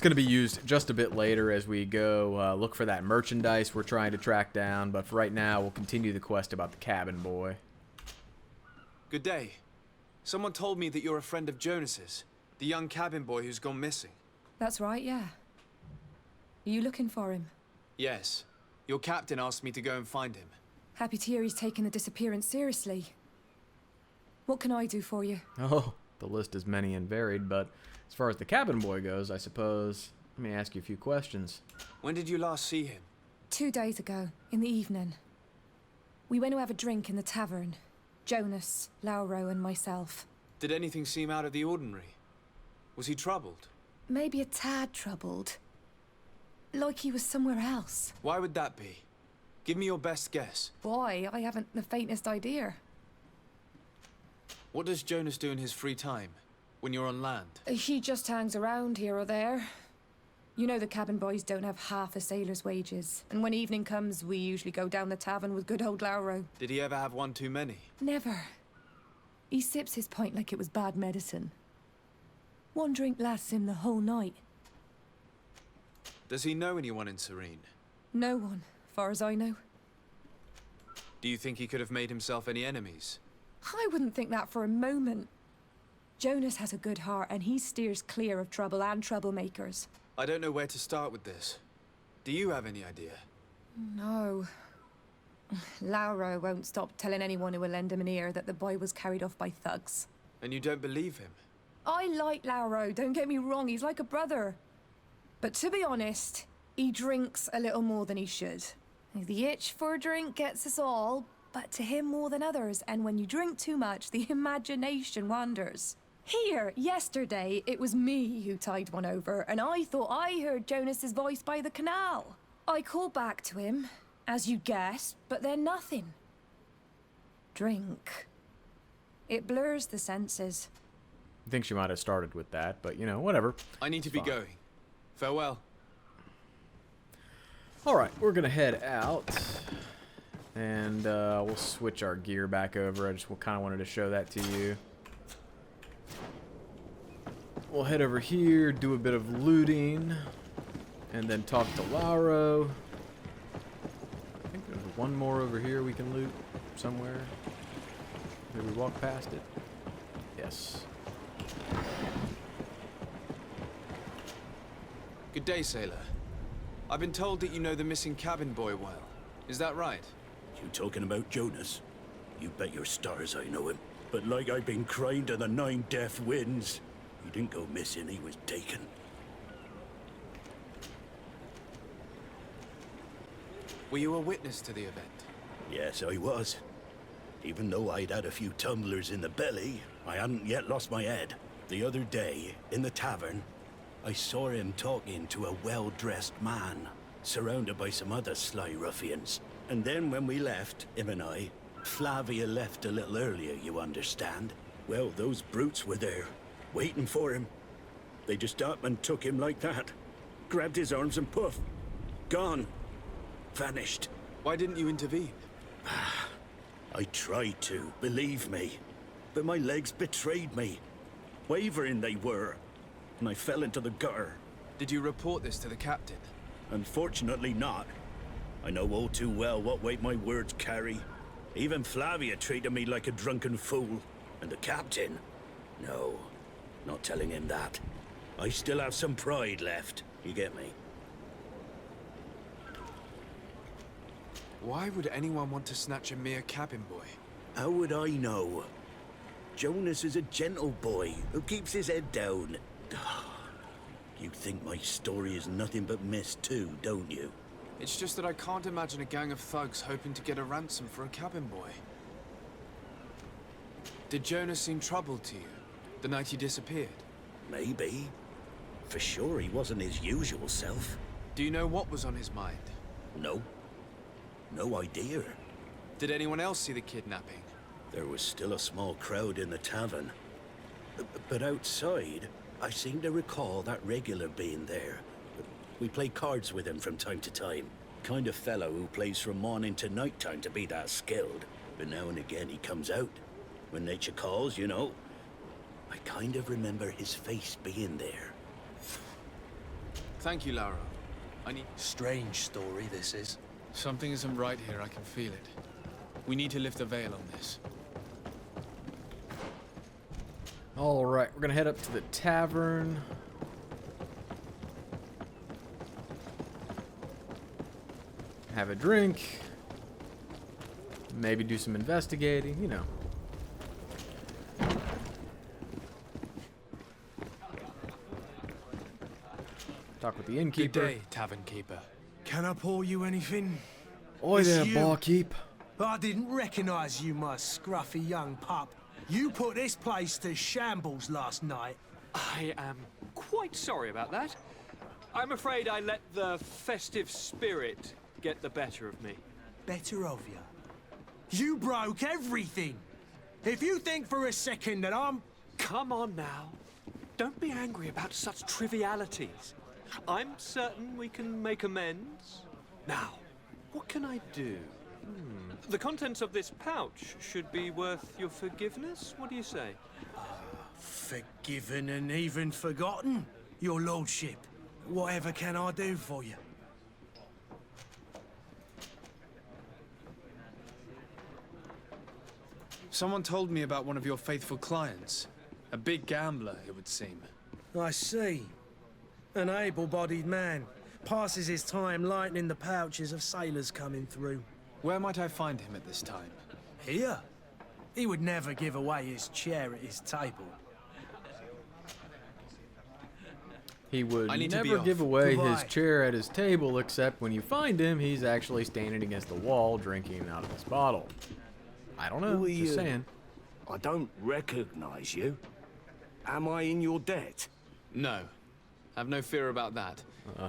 It's going to be used just a bit later as we go look for that merchandise we're trying to track down, but for right now, we'll continue the quest about the cabin boy. Good day. Someone told me that you're a friend of Jonas's, the young cabin boy who's gone missing. That's right, yeah. Are you looking for him? Yes. Your captain asked me to go and find him. Happy to hear he's taken the disappearance seriously. What can I do for you? Oh, the list is many and varied, but as far as the cabin boy goes, I suppose, let me ask you a few questions. When did you last see him? 2 days ago, in the evening. We went to have a drink in the tavern. Jonas, Lauro, and myself. Did anything seem out of the ordinary? Was he troubled? Maybe a tad troubled. Like he was somewhere else. Why would that be? Give me your best guess. Why? I haven't the faintest idea. What does Jonas do in his free time, when you're on land? He just hangs around here or there. You know the cabin boys don't have half a sailor's wages. And when evening comes, we usually go down the tavern with good old Lauro. Did he ever have one too many? Never. He sips his pint like it was bad medicine. One drink lasts him the whole night. Does he know anyone in Serene? No one, far as I know. Do you think he could have made himself any enemies? I wouldn't think that for a moment. Jonas has a good heart and he steers clear of trouble and troublemakers. I don't know where to start with this. Do you have any idea? No. Lauro won't stop telling anyone who will lend him an ear that the boy was carried off by thugs. And you don't believe him? I like Lauro, don't get me wrong, he's like a brother. But to be honest, he drinks a little more than he should. The itch for a drink gets us all, but to him more than others, and when you drink too much, the imagination wanders. Here, yesterday, it was me who tied one over, and I thought I heard Jonas's voice by the canal. I called back to him, as you guessed, but then nothing. Drink. It blurs the senses. I think she might have started with that, but, you know, whatever. I need to be going. Farewell. Alright, we're going to head out, and we'll switch our gear back over. I just kind of wanted to show that to you. We'll head over here, do a bit of looting, and then talk to Lauro. I think there's one more over here we can loot somewhere. Did we walk past it? Yes. Good day, sailor. I've been told that you know the missing cabin boy well. Is that right? You talking about Jonas? You bet your stars I know him. But like I've been crying to the 9 deaf winds, he didn't go missing, he was taken. Were you a witness to the event? Yes, I was. Even though I'd had a few tumblers in the belly, I hadn't yet lost my head. The other day, in the tavern, I saw him talking to a well-dressed man, surrounded by some other sly ruffians. And then when we left, him and I, Flavia left a little earlier, you understand. Well, those brutes were there, waiting for him. They just up and took him like that. Grabbed his arms and poof, gone. Vanished. Why didn't you intervene? I tried to, believe me. But my legs betrayed me. Wavering they were. And I fell into the gutter. Did you report this to the captain? Unfortunately not. I know all too well what weight my words carry. Even Flavia treated me like a drunken fool. And the captain? No, not telling him that. I still have some pride left. You get me? Why would anyone want to snatch a mere cabin boy? How would I know? Jonas is a gentle boy who keeps his head down. You think my story is nothing but mist too, don't you? It's just that I can't imagine a gang of thugs hoping to get a ransom for a cabin boy. Did Jonas seem troubled to you, the night he disappeared? Maybe. For sure he wasn't his usual self. Do you know what was on his mind? No. No idea. Did anyone else see the kidnapping? There was still a small crowd in the tavern. But outside, I seem to recall that regular being there. We play cards with him from time to time. Kind of fellow who plays from morning to night time to be that skilled. But now and again he comes out. When nature calls, you know. I kind of remember his face being there. Thank you, Lauro. I need... Strange story, this is. Something isn't right here, I can feel it. We need to lift the veil on this. Alright, we're gonna head up to the tavern. Have a drink. Maybe do some investigating, you know. Talk with the innkeeper. Good day, tavern keeper. Can I pour you anything? Oi It's there, you. barkeep. I didn't recognize you, my scruffy young pup. You put this place to shambles last night. I am quite sorry about that. I'm afraid I let the festive spirit get the better of me. Better of you. You broke everything. If you think for a second that I'm... Come on now. Don't be angry about such trivialities. I'm certain we can make amends. Now, what can I do? The contents of this pouch should be worth your forgiveness. What do you say? Forgiven and even forgotten, your lordship. Whatever can I do for you? Someone told me about one of your faithful clients. A big gambler, it would seem. I see. An able-bodied man. Passes his time lightening the pouches of sailors coming through. Where might I find him at this time? Here? He would never give away his chair at his table. He would I need to be never off. give away his Goodbye. chair at his table, except when you find him, he's actually standing against the wall drinking out of his bottle. I don't know, Who are just you? saying. I don't recognize you. Am I in your debt? No. Have no fear about that.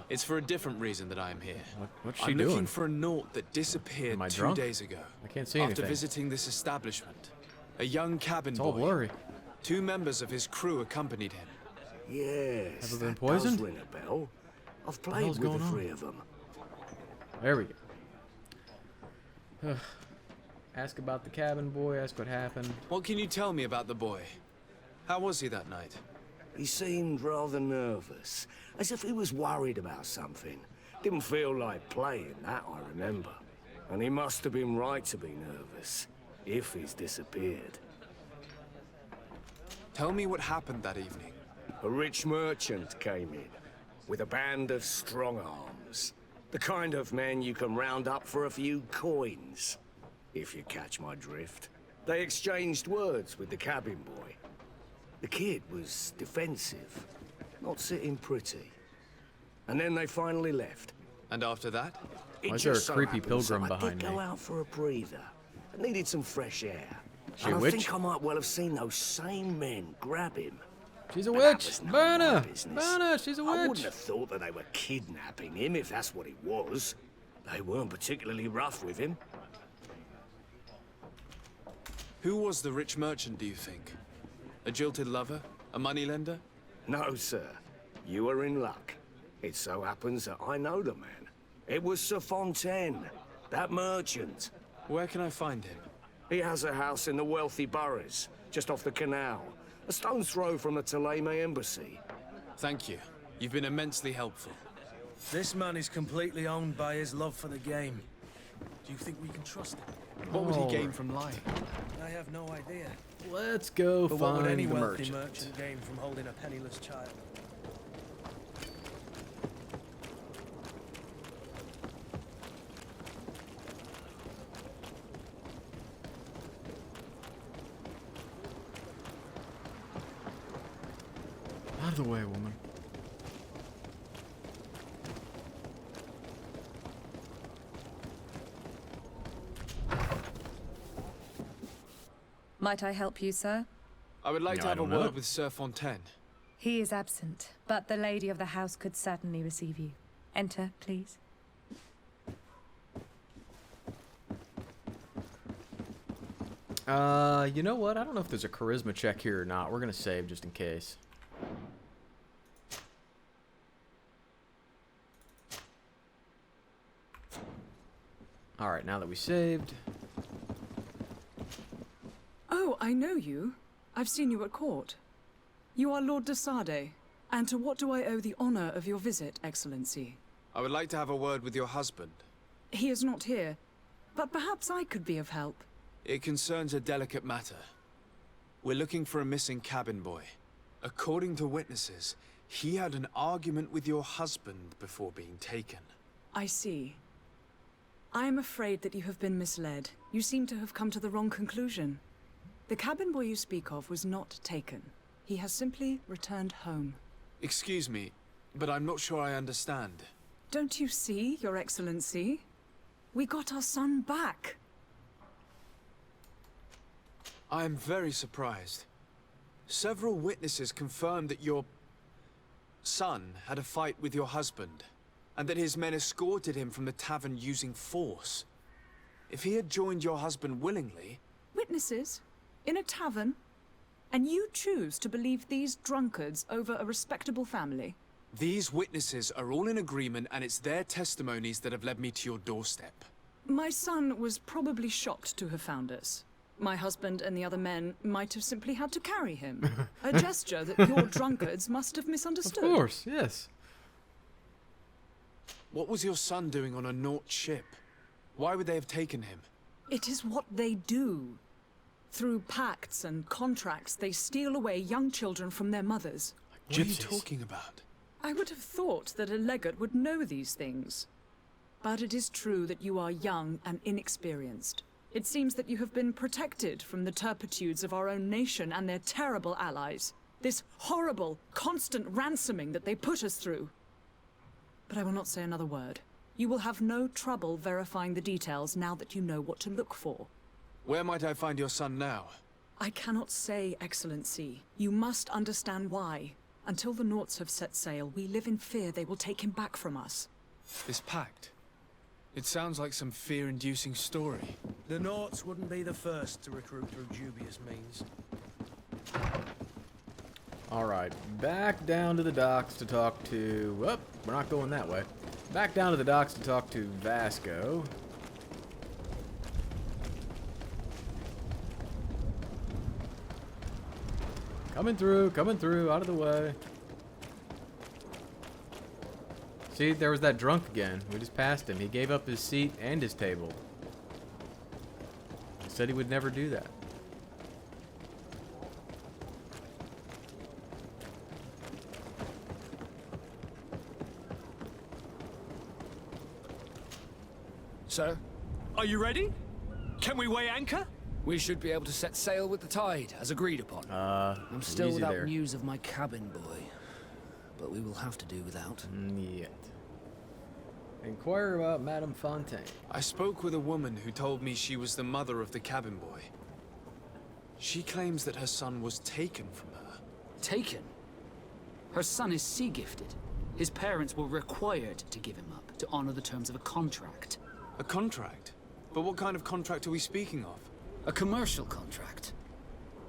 It's for a different reason that I am here. What's she I'm doing? looking for a Naught that disappeared Am I 2 drunk? days ago. I can't see After anything. visiting this establishment. A young cabin It's boy. all blurry. 2 members of his crew accompanied him. Yes, Have I been that poisoned? does ring a bell. I've hell's played with going the on? 3 of them. There we go. Ask about the cabin boy, ask what happened. What can you tell me about the boy? How was he that night? He seemed rather nervous, as if he was worried about something. Didn't feel like playing, that I remember. And he must have been right to be nervous, if he's disappeared. Tell me what happened that evening. A rich merchant came in, with a band of strong arms. The kind of men you can round up for a few coins, if you catch my drift. They exchanged words with the cabin boy. The kid was defensive, not sitting pretty. And then they finally left. And after that? It is there a just so creepy happens pilgrim that I behind did me? go out for a breather. I needed some fresh air. She And a I witch? think I might well have seen those same men grab him. She's a But that witch! was none Burn of my her! business. Burn her! She's a I wouldn't witch! have thought that they were kidnapping him if that's what it was. They weren't particularly rough with him. Who was the rich merchant, do you think? A jilted lover? A moneylender? No, sir. You are in luck. It so happens that I know the man. It was Sir Fontaine, that merchant. Where can I find him? He has a house in the wealthy boroughs, just off the canal. A stone's throw from the Theleme embassy. Thank you. You've been immensely helpful. This man is completely owned by his love for the game. Do you think we can trust him? What would he gain Alright. from lying? I have no idea. Let's go But what would find any the wealthy merchant. merchant gain from holding a penniless child? Out of the way, woman. Might I help you, sir? I would like No, to I have a don't know. word with Sir Fontaine. He is absent, but the lady of the house could certainly receive you. Enter, please. You know what? I don't know if there's a charisma check here or not. We're gonna save just in case. Alright, now that we saved. Oh, I know you. I've seen you at court. You are Lord de Sade. And to what do I owe the honor of your visit, Excellency? I would like to have a word with your husband. He is not here, but perhaps I could be of help. It concerns a delicate matter. We're looking for a missing cabin boy. According to witnesses, he had an argument with your husband before being taken. I see. I am afraid that you have been misled. You seem to have come to the wrong conclusion. The cabin boy you speak of was not taken. He has simply returned home. Excuse me, but I'm not sure I understand. Don't you see, Your Excellency? We got our son back. I am very surprised. Several witnesses confirmed that your son had a fight with your husband, and that his men escorted him from the tavern using force. If he had joined your husband willingly... Witnesses? In a tavern? And you choose to believe these drunkards over a respectable family? These witnesses are all in agreement, and it's their testimonies that have led me to your doorstep. My son was probably shocked to have found us. My husband and the other men might have simply had to carry him. A gesture that your drunkards must have misunderstood. Of course, yes. What was your son doing on a Nauts ship? Why would they have taken him? It is what they do. Through pacts and contracts, they steal away young children from their mothers. What are you talking about? I would have thought that a legate would know these things. But it is true that you are young and inexperienced. It seems that you have been protected from the turpitudes of our own nation and their terrible allies. This horrible, constant ransoming that they put us through. But I will not say another word. You will have no trouble verifying the details now that you know what to look for. Where might I find your son now? I cannot say, Excellency. You must understand why. Until the Nauts have set sail, we live in fear they will take him back from us. This pact? It sounds like some fear-inducing story. The Nauts wouldn't be the first to recruit through dubious means. Alright, back down to the docks to talk to... Whoop, we're not going that way. Back down to the docks to talk to Vasco. Coming through, out of the way. See, there was that drunk again. We just passed him. He gave up his seat and his table. He said he would never do that. Sir, Are you ready? Can we weigh anchor? we should be able to set sail with the tide, as agreed upon. I'm still easy without there. news of my cabin boy, but we will have to do without. Yet. Inquire about Madame Fontaine. I spoke with a woman who told me she was the mother of the cabin boy. She claims that her son was taken from her. Taken? Her son is sea-gifted. His parents were required to give him up, to honor the terms of a contract. A contract? But what kind of contract are we speaking of? A commercial contract.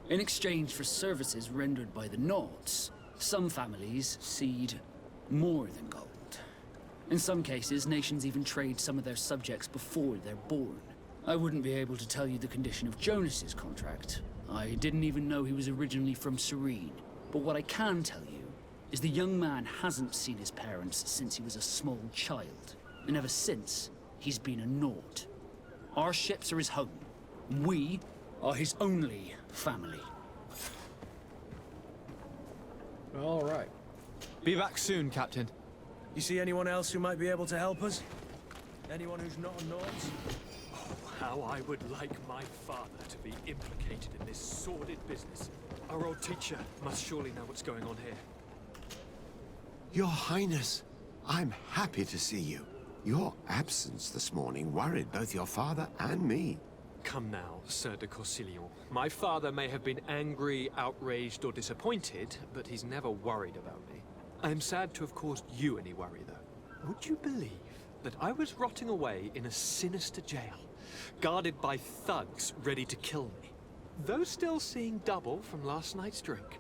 In exchange for services rendered by the Nauts, some families cede more than gold. In some cases, nations even trade some of their subjects before they're born. I wouldn't be able to tell you the condition of Jonas's contract. I didn't even know he was originally from Serene. But what I can tell you is the young man hasn't seen his parents since he was a small child. And ever since, he's been a Naut. Our ships are his home. We are his only family. Alright. Be back soon, Captain. You see anyone else who might be able to help us? Anyone who's not a Nauts? How I would like my father to be implicated in this sordid business. Our old teacher must surely know what's going on here. Your Highness, I'm happy to see you. Your absence this morning worried both your father and me. Come now, Sir de Corsilion. My father may have been angry, outraged, or disappointed, but he's never worried about me. I am sad to have caused you any worry, though. Would you believe that I was rotting away in a sinister jail, guarded by thugs ready to kill me? Though still seeing double from last night's drink,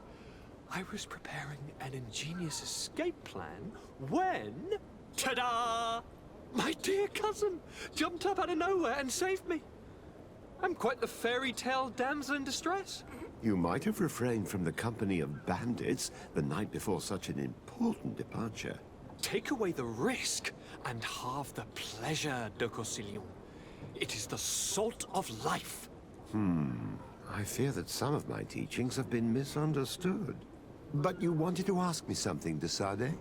I was preparing an ingenious escape plan when... Ta-da! My dear cousin jumped up out of nowhere and saved me. I'm quite the fairy tale damsel in distress. You might have refrained from the company of bandits the night before such an important departure. Take away the risk and halve the pleasure, de Corsillon. It is the salt of life. I fear that some of my teachings have been misunderstood. But you wanted to ask me something, de Sade?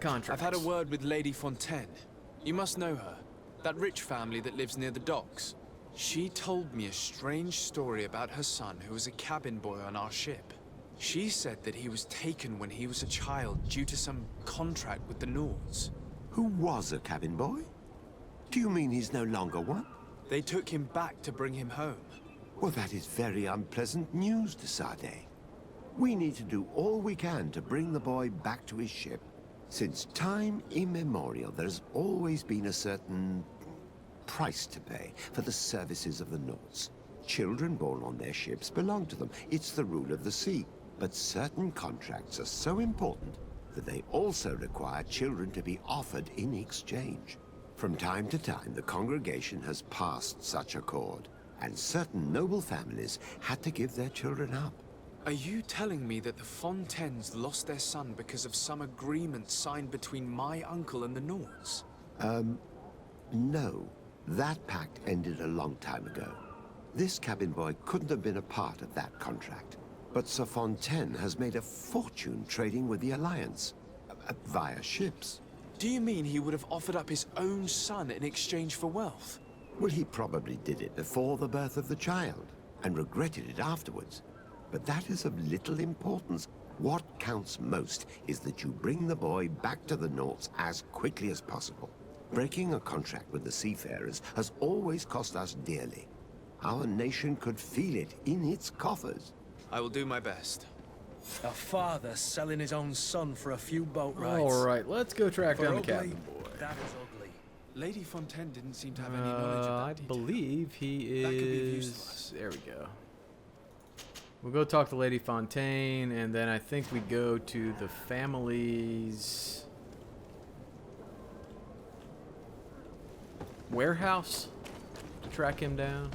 Contracts. I've had a word with Lady Fontaine. You must know her. That rich family that lives near the docks. She told me a strange story about her son who was a cabin boy on our ship. She said that he was taken when he was a child due to some contract with the Nauts. Who was a cabin boy? Do you mean he's no longer one? They took him back to bring him home. Well, that is very unpleasant news, de Sade. We need to do all we can to bring the boy back to his ship. Since time immemorial, there's always been a certain price to pay for the services of the Nauts. Children born on their ships belong to them. It's the rule of the sea. But certain contracts are so important that they also require children to be offered in exchange. From time to time, the congregation has passed such accord, and certain noble families had to give their children up. Are you telling me that the Fontaines lost their son because of some agreement signed between my uncle and the Nauts? No. That pact ended a long time ago. This cabin boy couldn't have been a part of that contract. But Sir Fontaine has made a fortune trading with the Alliance, via ships. Do you mean he would have offered up his own son in exchange for wealth? Well, he probably did it before the birth of the child, and regretted it afterwards. But that is of little importance. What counts most is that you bring the boy back to the Nauts as quickly as possible. Breaking a contract with the seafarers has always cost us dearly. Our nation could feel it in its coffers. I will do my best. A father selling his own son for a few boat rides. All right, let's go track For down the ugly, cabin boy. that is ugly. Lady Fontaine didn't seem to have any knowledge of that I detail. believe he That could be of use is. to us. There we go. We'll go talk to Lady Fontaine, and then I think we go to the family's warehouse to track him down.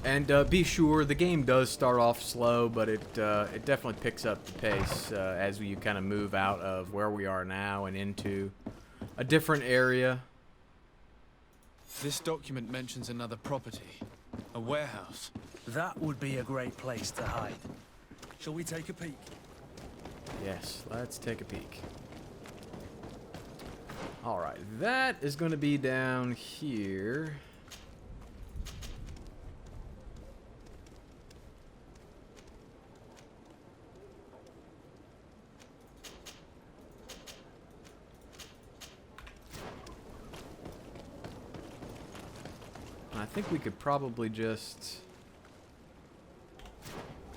And be sure, the game does start off slow, but it definitely picks up the pace as you kind of move out of where we are now and into a different area. This document mentions another property. A warehouse. That would be a great place to hide. Shall we take a peek? Yes, let's take a peek. Alright, that is going to be down here. I think we could probably just...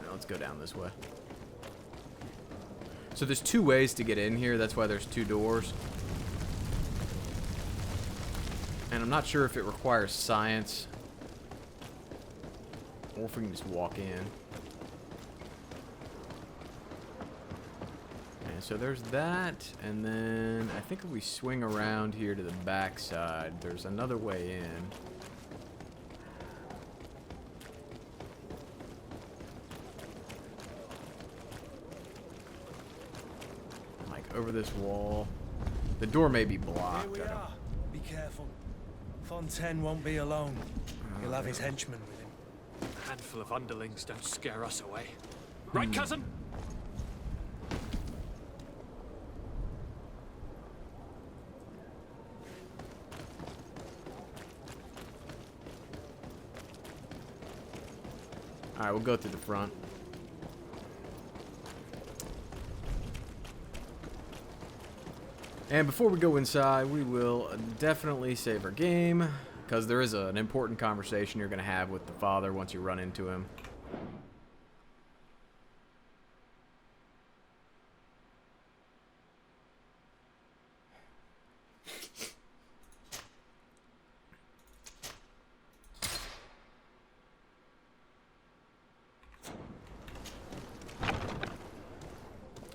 No, let's go down this way. So there's two ways to get in here. That's why there's two doors. And I'm not sure if it requires science or if we can just walk in. And so there's that, and then I think if we swing around here to the back side, there's another way in. Over this wall. The door may be blocked. Here we are. Be careful. Fontaine won't be alone. He'll have his henchmen with him. A handful of underlings don't scare us away. Right, cousin? Alright, we'll go through the front. And before we go inside, we will definitely save our game, because there is an important conversation you're going to have with the father once you run into him.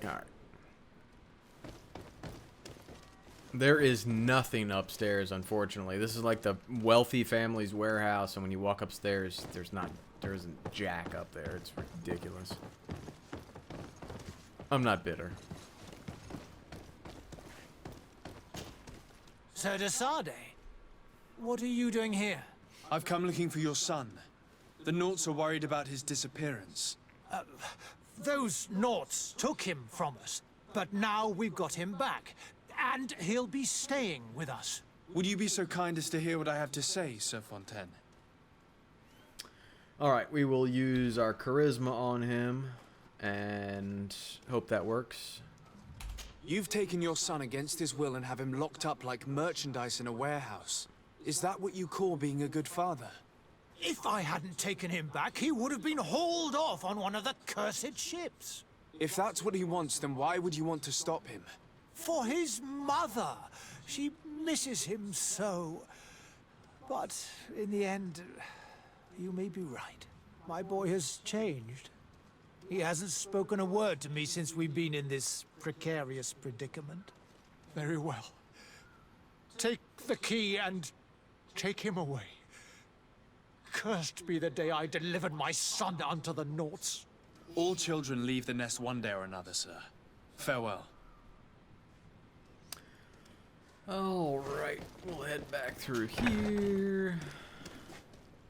Alright. There is nothing upstairs, unfortunately. This is like the wealthy family's warehouse, and when you walk upstairs, there isn't jack up there. It's ridiculous. I'm not bitter. Sir de Sade, what are you doing here? I've come looking for your son. The Nauts are worried about his disappearance. Those Nauts took him from us, but now we've got him back, and he'll be staying with us. Would you be so kind as to hear what I have to say, Sir Fontaine? Alright, we will use our charisma on him, and hope that works. You've taken your son against his will and have him locked up like merchandise in a warehouse. Is that what you call being a good father? If I hadn't taken him back, he would have been hauled off on one of the cursed ships. If that's what he wants, then why would you want to stop him? For his mother. She misses him so. But in the end, you may be right. My boy has changed. He hasn't spoken a word to me since we've been in this precarious predicament. Very well. Take the key and take him away. Cursed be the day I delivered my son unto the Nauts. All children leave the nest one day or another, sir. Farewell. Alright, we'll head back through here.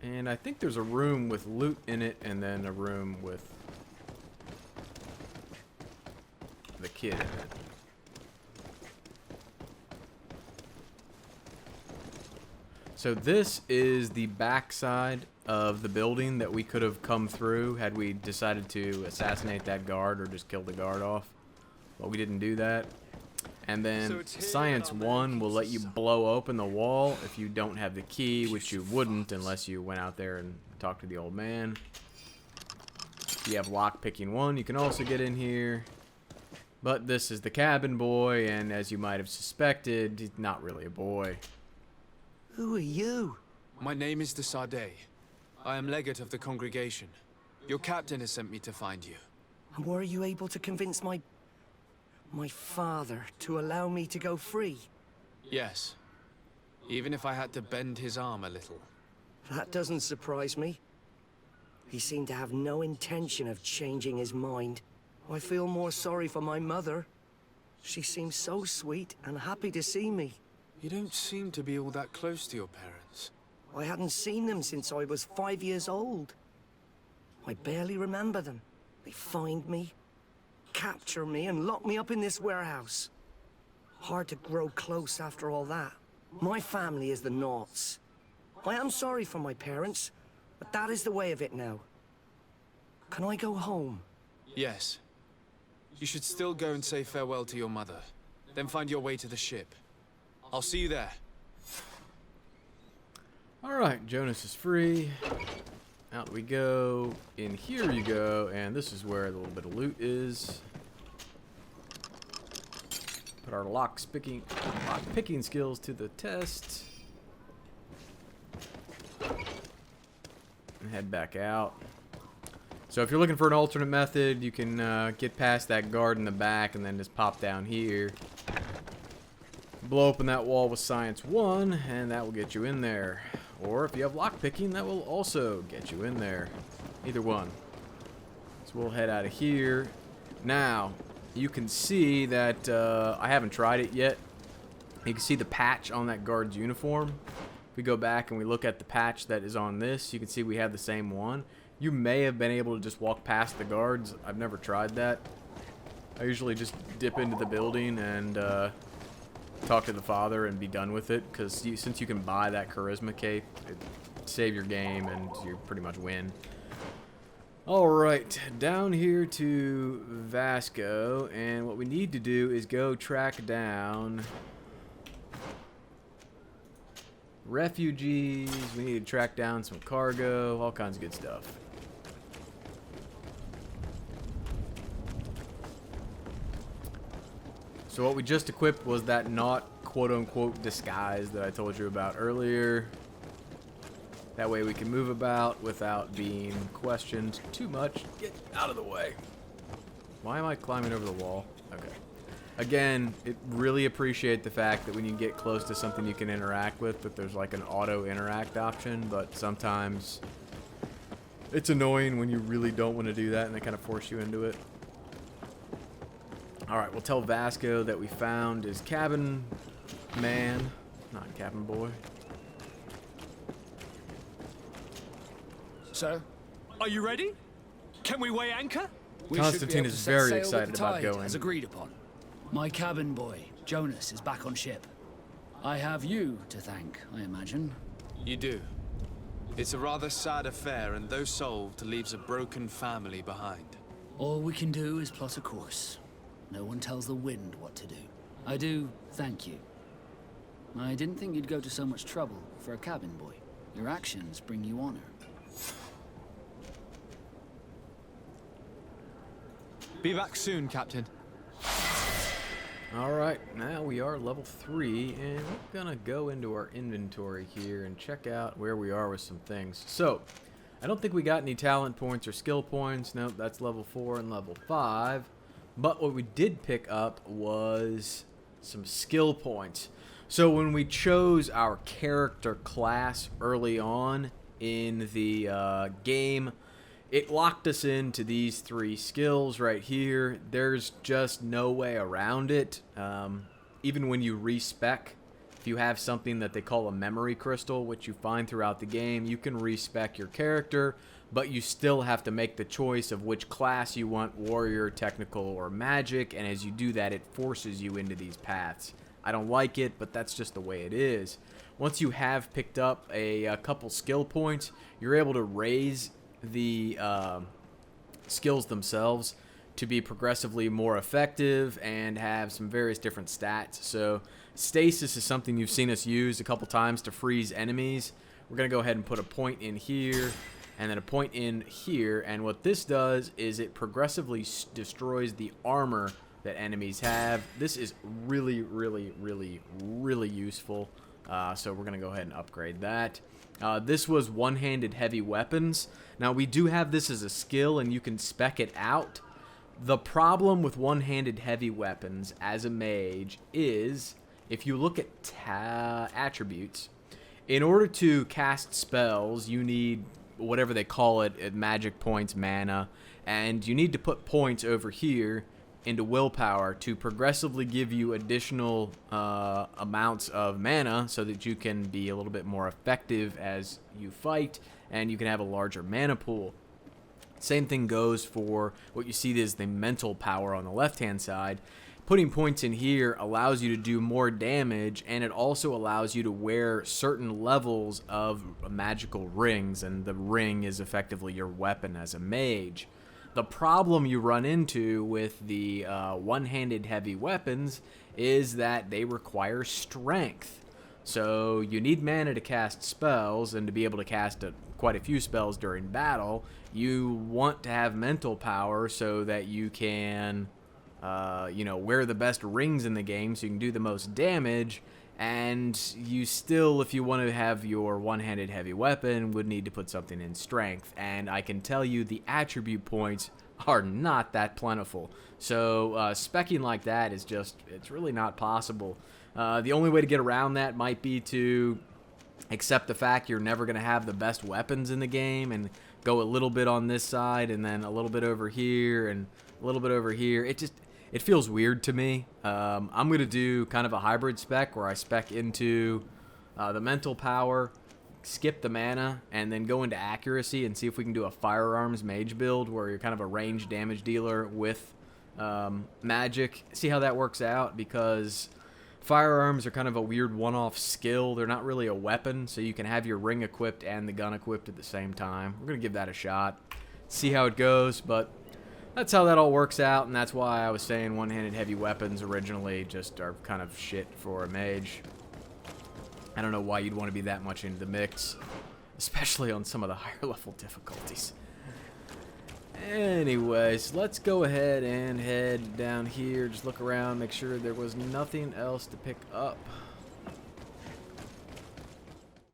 And I think there's a room with loot in it, and then a room with the kid in it. So this is the backside of the building that we could have come through had we decided to assassinate that guard or just kill the guard off. But we didn't do that. And then Science 1 will let you blow open the wall if you don't have the key, which you wouldn't unless you went out there and talked to the old man. If you have lockpicking 1, you can also get in here. But this is the cabin boy, and as you might have suspected, he's not really a boy. Who are you? My name is de Sade. I am legate of the congregation. Your captain has sent me to find you. And were you able to convince my father to allow me to go free? Yes. Even if I had to bend his arm a little. That doesn't surprise me. He seemed to have no intention of changing his mind. I feel more sorry for my mother. She seems so sweet and happy to see me. You don't seem to be all that close to your parents. I hadn't seen them since I was 5 years old. I barely remember them. They find me, capture me, and lock me up in this warehouse. Hard to grow close after all that. My family is the Nauts. I am sorry for my parents, but that is the way of it now. Can I go home? Yes. You should still go and say farewell to your mother. Then find your way to the ship. I'll see you there. Alright, Jonas is free. Out we go. In here you go, and this is where the little bit of loot is. Put our lock picking skills to the test. And head back out. So if you're looking for an alternate method, you can get past that guard in the back and then just pop down here. Blow open that wall with Science 1, and that will get you in there. Or if you have lockpicking, that will also get you in there. Either one. So we'll head out of here. Now, you can see that I haven't tried it yet. You can see the patch on that guard's uniform. If we go back and we look at the patch that is on this, you can see we have the same one. You may have been able to just walk past the guards. I've never tried that. I usually just dip into the building and talk to the father and be done with it, because since you can buy that charisma cape, save your game and you pretty much win. Alright, down here to Vasco, and what we need to do is go track down refugees. We need to track down some cargo, all kinds of good stuff. So what we just equipped was that not quote-unquote disguise that I told you about earlier. That way we can move about without being questioned too much. Get out of the way. Why am I climbing over the wall? Okay. Again, it really appreciate the fact that when you get close to something you can interact with, that there's like an auto interact option, but sometimes it's annoying when you really don't want to do that and they kind of force you into it. Alright, we'll tell Vasco that we found his cabin man, not cabin boy. Sir? Are you ready? Can we weigh anchor? We should be Constantine able is to set very sail with excited the about tide, going. as agreed upon. My cabin boy, Jonas, is back on ship. I have you to thank, I imagine. You do. It's a rather sad affair, and though solved, leaves a broken family behind. All we can do is plot a course. No one tells the wind what to do. I do thank you. I didn't think you'd go to so much trouble for a cabin boy. Your actions bring you honor. Be back soon, Captain. Alright, now we are level 3, and we're gonna go into our inventory here and check out where we are with some things. So, I don't think we got any talent points or skill points. Nope, that's level 4 and level 5. But what we did pick up was some skill points. So when we chose our character class early on in the game, it locked us into these 3 skills right here. There's just no way around it. Even when you respec, if you have something that they call a memory crystal, which you find throughout the game, you can respec your character, but you still have to make the choice of which class you want, warrior, technical, or magic, and as you do that, it forces you into these paths. I don't like it, but that's just the way it is. Once you have picked up a couple skill points, you're able to raise the skills themselves to be progressively more effective and have some various different stats. So stasis is something you've seen us use a couple times to freeze enemies. We're going to go ahead and put a point in here and then a point in here, and what this does is it progressively destroys the armor that enemies have. This is really, really, really, really useful. So we're going to go ahead and upgrade that. This was one-handed heavy weapons. Now we do have this as a skill and you can spec it out. The problem with one-handed heavy weapons as a mage is if you look at attributes, in order to cast spells you need whatever they call it, magic points, mana, and you need to put points over here into willpower to progressively give you additional amounts of mana so that you can be a little bit more effective as you fight and you can have a larger mana pool. Same thing goes for what you see is the mental power on the left hand side. Putting points in here allows you to do more damage, and it also allows you to wear certain levels of magical rings, and the ring is effectively your weapon as a mage. The problem you run into with the one-handed heavy weapons is that they require strength. So you need mana to cast spells, and to be able to cast quite a few spells during battle, you want to have mental power so that you can, wear the best rings in the game so you can do the most damage. And you still, if you want to have your one-handed heavy weapon, would need to put something in strength. And I can tell you the attribute points are not that plentiful. So speccing like that is just, it's really not possible. The only way to get around that might be to accept the fact you're never going to have the best weapons in the game and go a little bit on this side and then a little bit over here and a little bit over here. It feels weird to me. I'm going to do kind of a hybrid spec where I spec into the mental power, skip the mana, and then go into accuracy and see if we can do a firearms mage build where you're kind of a ranged damage dealer with magic. See how that works out, because firearms are kind of a weird one-off skill. They're not really a weapon, so you can have your ring equipped and the gun equipped at the same time. We're going to give that a shot, see how it goes, but that's how that all works out, and that's why I was saying one-handed heavy weapons originally just are kind of shit for a mage. I don't know why you'd want to be that much into the mix, especially on some of the higher level difficulties. Anyways, let's go ahead and head down here, just look around, make sure there was nothing else to pick up.